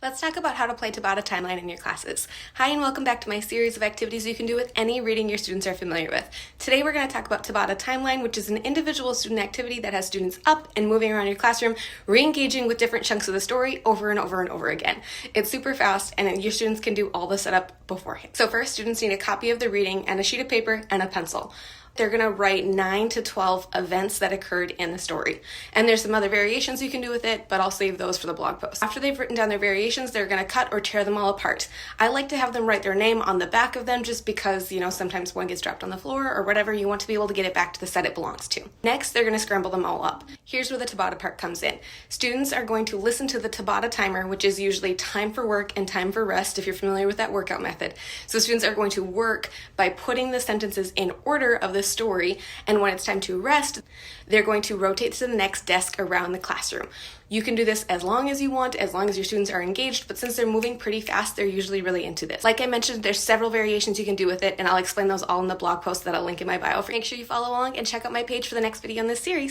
Let's talk about how to play Tabata Timeline in your classes. Hi and welcome back to my series of activities you can do with any reading your students are familiar with. Today we're going to talk about Tabata Timeline, which is an individual student activity that has students up and moving around your classroom, re-engaging with different chunks of the story over and over and over again. It's super fast and your students can do all the setup beforehand. So first, students need a copy of the reading and a sheet of paper and a pencil. They're going to write 9 to 12 events that occurred in the story. And there's some other variations you can do with it, but I'll save those for the blog post. After they've written down their variations, they're going to cut or tear them all apart. I like to have them write their name on the back of them just because, sometimes one gets dropped on the floor or whatever. You want to be able to get it back to the set it belongs to. Next, they're going to scramble them all up. Here's where the Tabata part comes in. Students are going to listen to the Tabata timer, which is usually time for work and time for rest, if you're familiar with that workout method. So students are going to work by putting the sentences in order of the story, and when it's time to rest, they're going to rotate to the next desk around the classroom. You can do this as long as you want, as long as your students are engaged, but since they're moving pretty fast, they're usually really into this. Like I mentioned, there's several variations you can do with it, and I'll explain those all in the blog post that I'll link in my bio. Make sure you follow along and check out my page for the next video in this series.